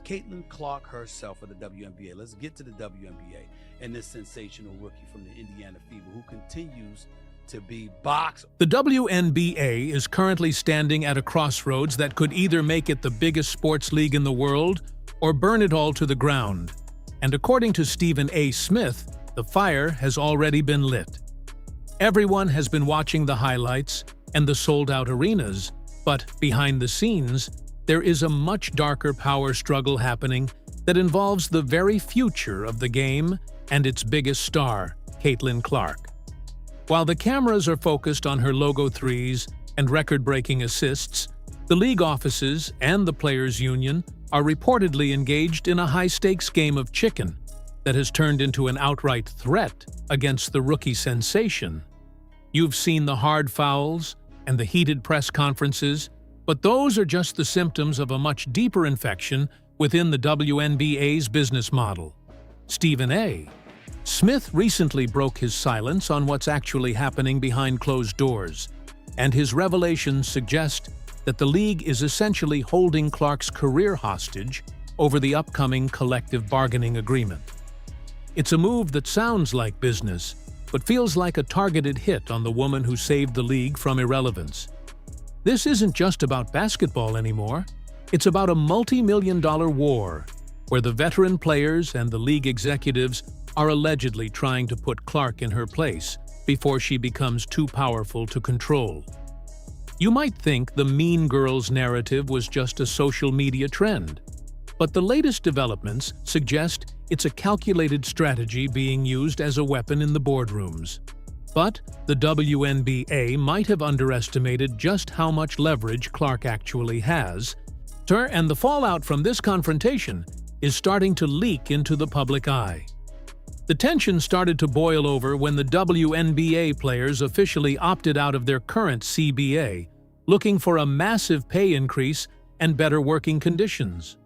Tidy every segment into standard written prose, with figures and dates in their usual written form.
Caitlin Clark herself of the WNBA. Let's get to the WNBA and this sensational rookie from the Indiana Fever who continues to be box. The WNBA is currently standing at a crossroads that could either make it the biggest sports league in the world or burn it all to the ground. And according to Stephen A. Smith, the fire has already been lit. Everyone has been watching the highlights and the sold-out arenas, but behind the scenes, there is a much darker power struggle happening that involves the very future of the game and its biggest star, Caitlin Clark. While the cameras are focused on her logo threes and record-breaking assists, the league offices and the players' union are reportedly engaged in a high-stakes game of chicken that has turned into an outright threat against the rookie sensation. You've seen the hard fouls and the heated press conferences, but those are just the symptoms of a much deeper infection within the WNBA's business model. Stephen A. Smith recently broke his silence on what's actually happening behind closed doors, and his revelations suggest that the league is essentially holding Clark's career hostage over the upcoming collective bargaining agreement. It's a move that sounds like business, but feels like a targeted hit on the woman who saved the league from irrelevance. This isn't just about basketball anymore. It's about a multi-million-dollar war, where the veteran players and the league executives are allegedly trying to put Clark in her place before she becomes too powerful to control. You might think the Mean Girls narrative was just a social media trend, but the latest developments suggest it's a calculated strategy being used as a weapon in the boardrooms. But the WNBA might have underestimated just how much leverage Clark actually has, and the fallout from this confrontation is starting to leak into the public eye. The tension started to boil over when the WNBA players officially opted out of their current CBA, looking for a massive pay increase and better working conditions.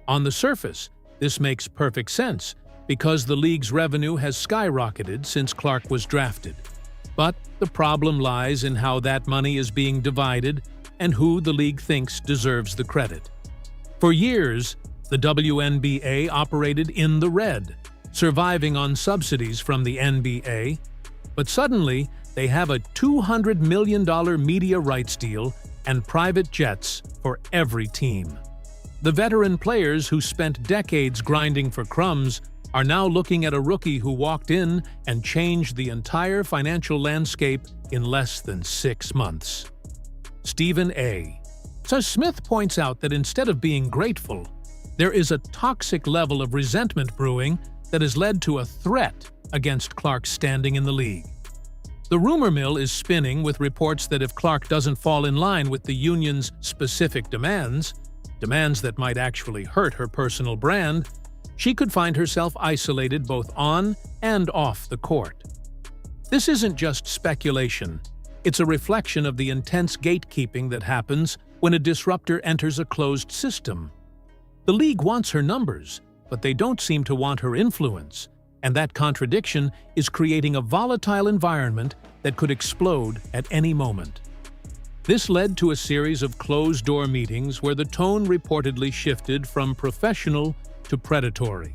On the surface, this makes perfect sense because the league's revenue has skyrocketed since Clark was drafted. But the problem lies in how that money is being divided and who the league thinks deserves the credit. For years, the WNBA operated in the red, surviving on subsidies from the NBA, but suddenly they have a $200 million media rights deal and private jets for every team. The veteran players who spent decades grinding for crumbs are now looking at a rookie who walked in and changed the entire financial landscape in less than 6 months. Stephen A. So Smith points out that instead of being grateful, there is a toxic level of resentment brewing that has led to a threat against Clark's standing in the league. The rumor mill is spinning with reports that if Clark doesn't fall in line with the union's specific demands that might actually hurt her personal brand, she could find herself isolated both on and off the court. This isn't just speculation. It's a reflection of the intense gatekeeping that happens when a disruptor enters a closed system. The league wants her numbers, but they don't seem to want her influence, and that contradiction is creating a volatile environment that could explode at any moment. This led to a series of closed-door meetings where the tone reportedly shifted from professional to predatory.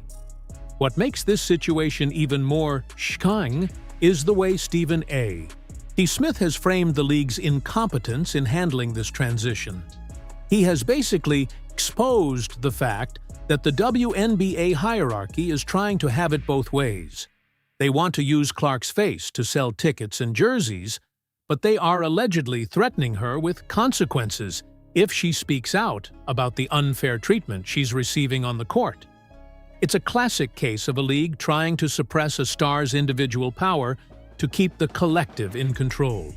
What makes this situation even more shocking is the way Stephen A. Smith has framed the league's incompetence in handling this transition. He has basically exposed the fact that the WNBA hierarchy is trying to have it both ways. They want to use Clark's face to sell tickets and jerseys, but they are allegedly threatening her with consequences if she speaks out about the unfair treatment she's receiving on the court. It's a classic case of a league trying to suppress a star's individual power to keep the collective in control.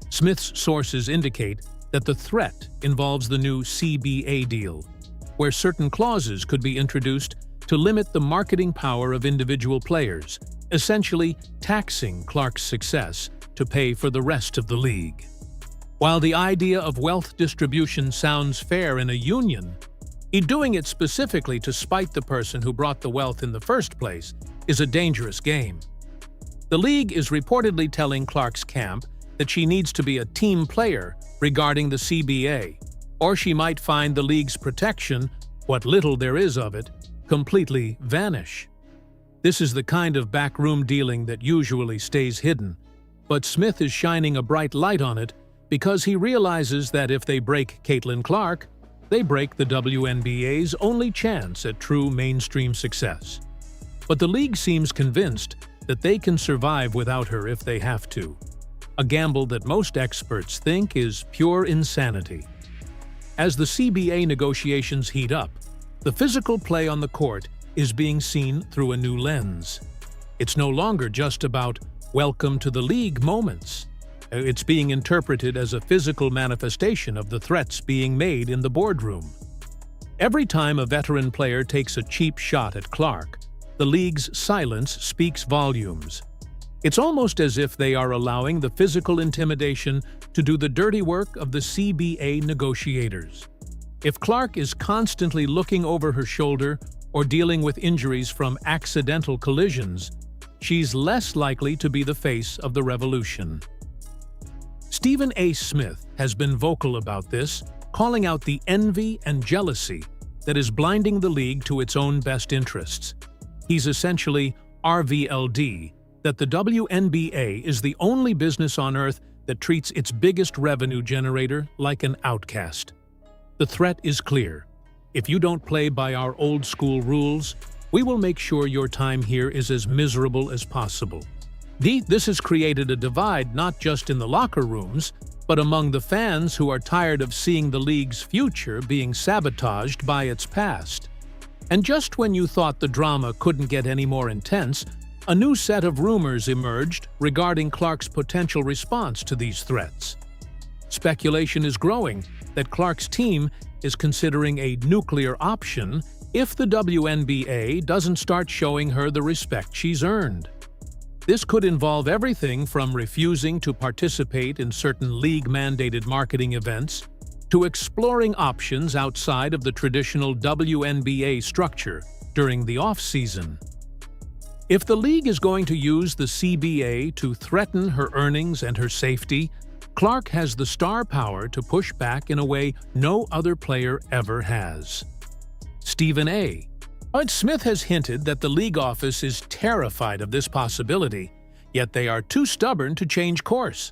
Smith's sources indicate that the threat involves the new CBA deal, where certain clauses could be introduced to limit the marketing power of individual players, essentially taxing Clark's success to pay for the rest of the league. While the idea of wealth distribution sounds fair in a union, doing it specifically to spite the person who brought the wealth in the first place is a dangerous game. The league is reportedly telling Clark's camp that she needs to be a team player regarding the CBA, or she might find the league's protection what little there is of it, completely vanish. This is the kind of backroom dealing that usually stays hidden, but Smith is shining a bright light on it because he realizes that if they break Caitlin Clark, they break the WNBA's only chance at true mainstream success. But the league seems convinced that they can survive without her if they have to, a gamble that most experts think is pure insanity. As the CBA negotiations heat up, the physical play on the court is being seen through a new lens. It's no longer just about welcome to the league moments. It's being interpreted as a physical manifestation of the threats being made in the boardroom. Every time a veteran player takes a cheap shot at Clark, the league's silence speaks volumes. It's almost as if they are allowing the physical intimidation to do the dirty work of the CBA negotiators. If Clark is constantly looking over her shoulder or dealing with injuries from accidental collisions, she's less likely to be the face of the revolution. Stephen A. Smith has been vocal about this, calling out the envy and jealousy that is blinding the league to its own best interests. He's essentially RVLD that the WNBA is the only business on earth that treats its biggest revenue generator like an outcast. The threat is clear. If you don't play by our old-school rules, we will make sure your time here is as miserable as possible. This has created a divide not just in the locker rooms, but among the fans who are tired of seeing the league's future being sabotaged by its past. And just when you thought the drama couldn't get any more intense, a new set of rumors emerged regarding Clark's potential response to these threats. Speculation is growing that Clark's team is considering a nuclear option if the WNBA doesn't start showing her the respect she's earned. This could involve everything from refusing to participate in certain league-mandated marketing events to exploring options outside of the traditional WNBA structure during the off-season. If the league is going to use the CBA to threaten her earnings and her safety, Clark has the star power to push back in a way no other player ever has. Stephen A. Smith has hinted that the league office is terrified of this possibility, yet they are too stubborn to change course.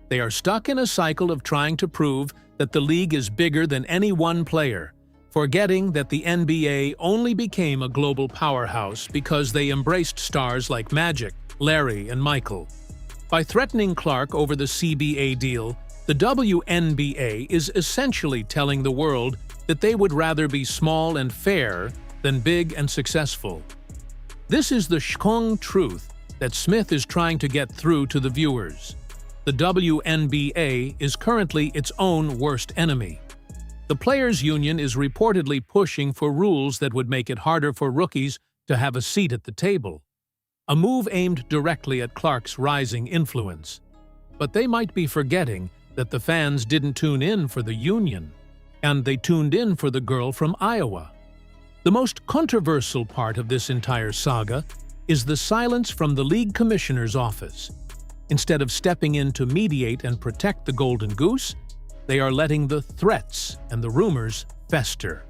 They are stuck in a cycle of trying to prove that the league is bigger than any one player, forgetting that the NBA only became a global powerhouse because they embraced stars like Magic, Larry, and Michael. By threatening Clark over the CBA deal, the WNBA is essentially telling the world that they would rather be small and fair than big and successful. This is the shkong truth that Smith is trying to get through to the viewers. The WNBA is currently its own worst enemy. The Players' Union is reportedly pushing for rules that would make it harder for rookies to have a seat at the table, a move aimed directly at Clark's rising influence. But they might be forgetting that the fans didn't tune in for the union, and they tuned in for the girl from Iowa. The most controversial part of this entire saga is the silence from the league commissioner's office. Instead of stepping in to mediate and protect the Golden Goose, they are letting the threats and the rumors fester.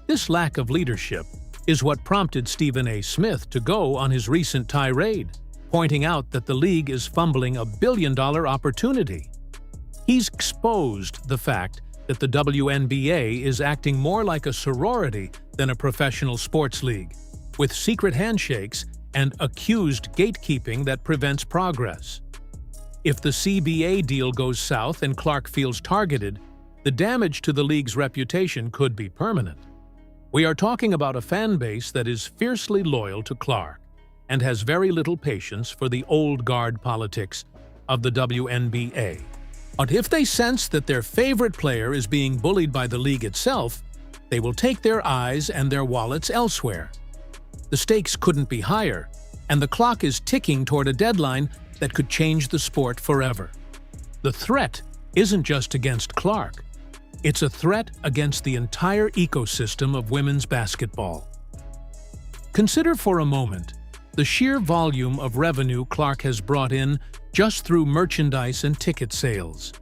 This lack of leadership is what prompted Stephen A. Smith to go on his recent tirade, pointing out that the league is fumbling a billion-dollar opportunity. He's exposed the fact that the WNBA is acting more like a sorority than a professional sports league, with secret handshakes and accused gatekeeping that prevents progress. If the CBA deal goes south and Clark feels targeted, the damage to the league's reputation could be permanent. We are talking about a fan base that is fiercely loyal to Clark and has very little patience for the old guard politics of the WNBA. But if they sense that their favorite player is being bullied by the league itself, they will take their eyes and their wallets elsewhere. The stakes couldn't be higher, and the clock is ticking toward a deadline that could change the sport forever. The threat isn't just against Clark. It's a threat against the entire ecosystem of women's basketball. Consider for a moment the sheer volume of revenue Clark has brought in just through merchandise and ticket sales.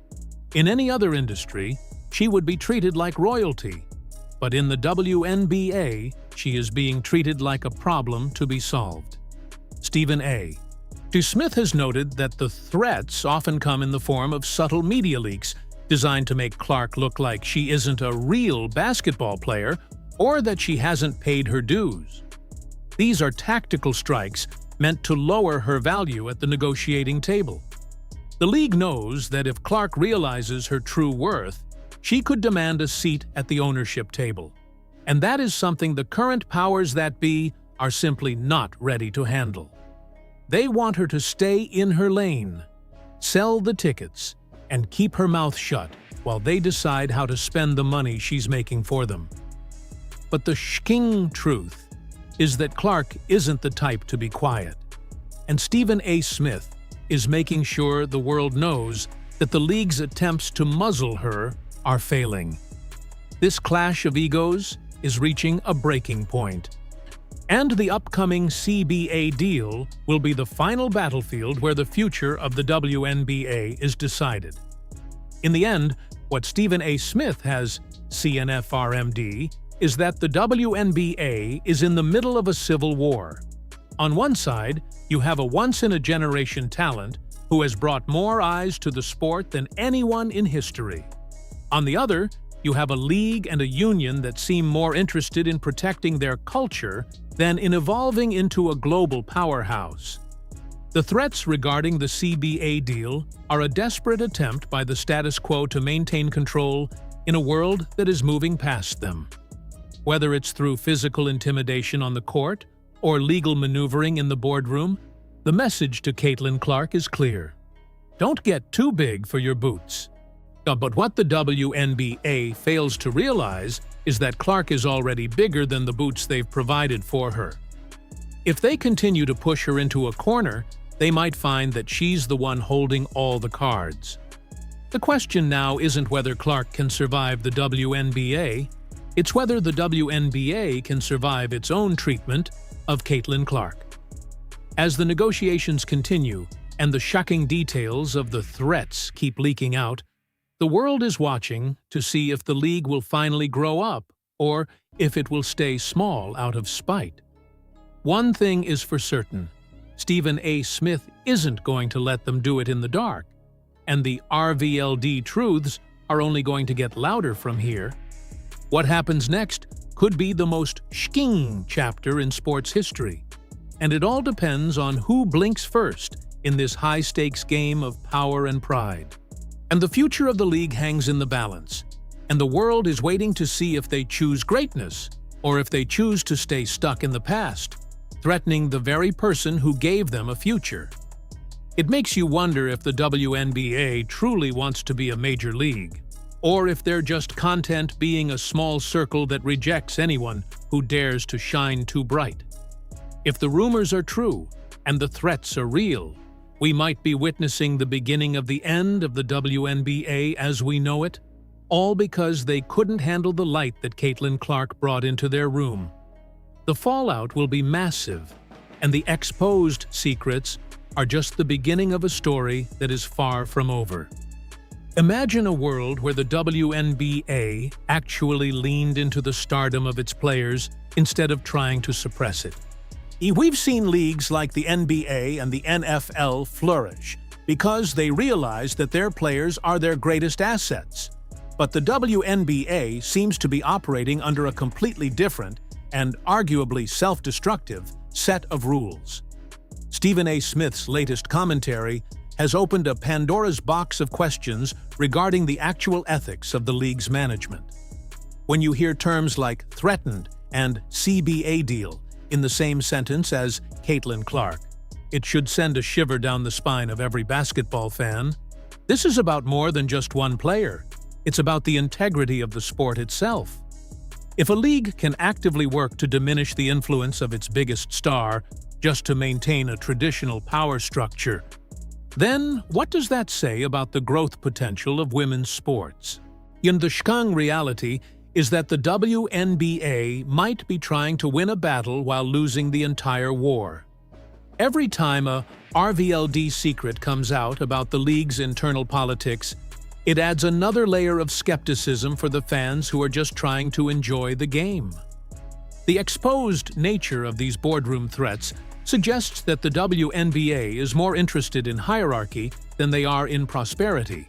In any other industry, she would be treated like royalty. but in the WNBA, she is being treated like a problem to be solved. Stephen A. Smith has noted that the threats often come in the form of subtle media leaks designed to make Clark look like she isn't a real basketball player or that she hasn't paid her dues. These are tactical strikes meant to lower her value at the negotiating table. The league knows that if Clark realizes her true worth, she could demand a seat at the ownership table. And that is something the current powers that be are simply not ready to handle. They want her to stay in her lane, sell the tickets, and keep her mouth shut while they decide how to spend the money she's making for them. But the shocking truth is that Clark isn't the type to be quiet. And Stephen A. Smith is making sure the world knows that the league's attempts to muzzle her are failing. This clash of egos is reaching a breaking point. And the upcoming CBA deal will be the final battlefield where the future of the WNBA is decided. In the end, what Stephen A. Smith has CNFRMD is that the WNBA is in the middle of a civil war. On one side, you have a once-in-a-generation talent who has brought more eyes to the sport than anyone in history. On the other, you have a league and a union that seem more interested in protecting their culture than in evolving into a global powerhouse. The threats regarding the CBA deal are a desperate attempt by the status quo to maintain control in a world that is moving past them. Whether it's through physical intimidation on the court or legal maneuvering in the boardroom, the message to Caitlin Clark is clear. Don't get too big for your boots. But what the WNBA fails to realize is that Clark is already bigger than the boots they've provided for her. If they continue to push her into a corner, they might find that she's the one holding all the cards. The question now isn't whether Clark can survive the WNBA, it's whether the WNBA can survive its own treatment of Caitlin Clark. As the negotiations continue and the shocking details of the threats keep leaking out, the world is watching to see if the league will finally grow up or if it will stay small out of spite. One thing is for certain, Stephen A. Smith isn't going to let them do it in the dark, and the RVLD truths are only going to get louder from here. What happens next could be the most shocking chapter in sports history, and it all depends on who blinks first in this high-stakes game of power and pride. And the future of the league hangs in the balance, and the world is waiting to see if they choose greatness or if they choose to stay stuck in the past, threatening the very person who gave them a future. It makes you wonder if the WNBA truly wants to be a major league, or if they're just content being a small circle that rejects anyone who dares to shine too bright. If the rumors are true and the threats are real, we might be witnessing the beginning of the end of the WNBA as we know it, all because they couldn't handle the light that Caitlin Clark brought into their room. The fallout will be massive, and the exposed secrets are just the beginning of a story that is far from over. Imagine a world where the WNBA actually leaned into the stardom of its players instead of trying to suppress it. We've seen leagues like the NBA and the NFL flourish because they realize that their players are their greatest assets. But the WNBA seems to be operating under a completely different and arguably self-destructive set of rules. Stephen A. Smith's latest commentary has opened a Pandora's box of questions regarding the actual ethics of the league's management. When you hear terms like threatened and CBA deal in the same sentence as Caitlin Clark, it should send a shiver down the spine of every basketball fan. This is about more than just one player. It's about the integrity of the sport itself. If a league can actively work to diminish the influence of its biggest star just to maintain a traditional power structure, then what does that say about the growth potential of women's sports? In the shocking reality is that the WNBA might be trying to win a battle while losing the entire war. Every time a RVLD secret comes out about the league's internal politics, it adds another layer of skepticism for the fans who are just trying to enjoy the game. The exposed nature of these boardroom threats suggests that the WNBA is more interested in hierarchy than they are in prosperity.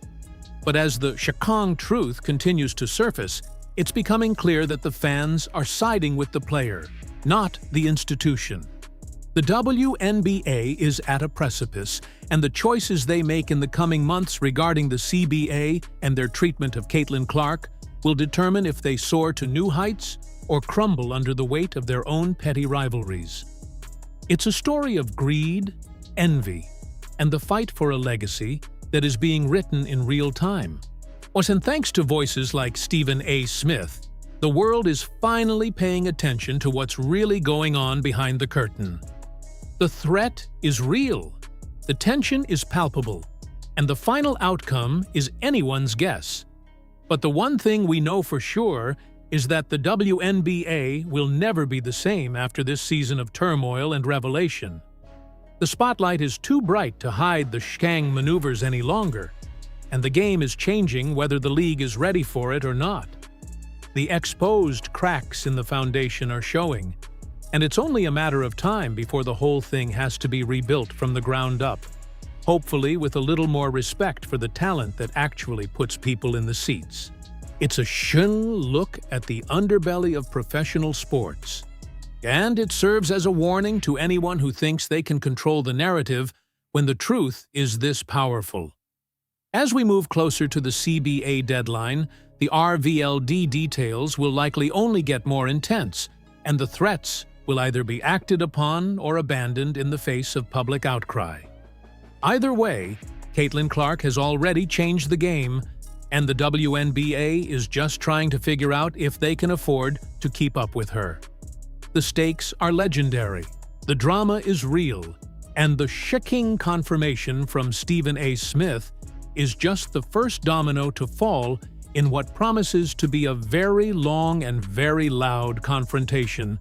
But as the shocking truth continues to surface, it's becoming clear that the fans are siding with the player, not the institution. The WNBA is at a precipice, and the choices they make in the coming months regarding the CBA and their treatment of Caitlin Clark will determine if they soar to new heights or crumble under the weight of their own petty rivalries. It's a story of greed, envy, and the fight for a legacy that is being written in real time. And thanks to voices like Stephen A. Smith, the world is finally paying attention to what's really going on behind the curtain. The threat is real, the tension is palpable, and the final outcome is anyone's guess. But the one thing we know for sure is that the WNBA will never be the same after this season of turmoil and revelation. The spotlight is too bright to hide the shocking maneuvers any longer, and the game is changing whether the league is ready for it or not. The exposed cracks in the foundation are showing, and it's only a matter of time before the whole thing has to be rebuilt from the ground up, hopefully with a little more respect for the talent that actually puts people in the seats. It's a shun look at the underbelly of professional sports, and it serves as a warning to anyone who thinks they can control the narrative when the truth is this powerful. As we move closer to the CBA deadline, the RVLD details will likely only get more intense, and the threats will either be acted upon or abandoned in the face of public outcry. Either way, Caitlin Clark has already changed the game, and the WNBA is just trying to figure out if they can afford to keep up with her. The stakes are legendary, the drama is real, and the shocking confirmation from Stephen A. Smith is just the first domino to fall in what promises to be a very long and very loud confrontation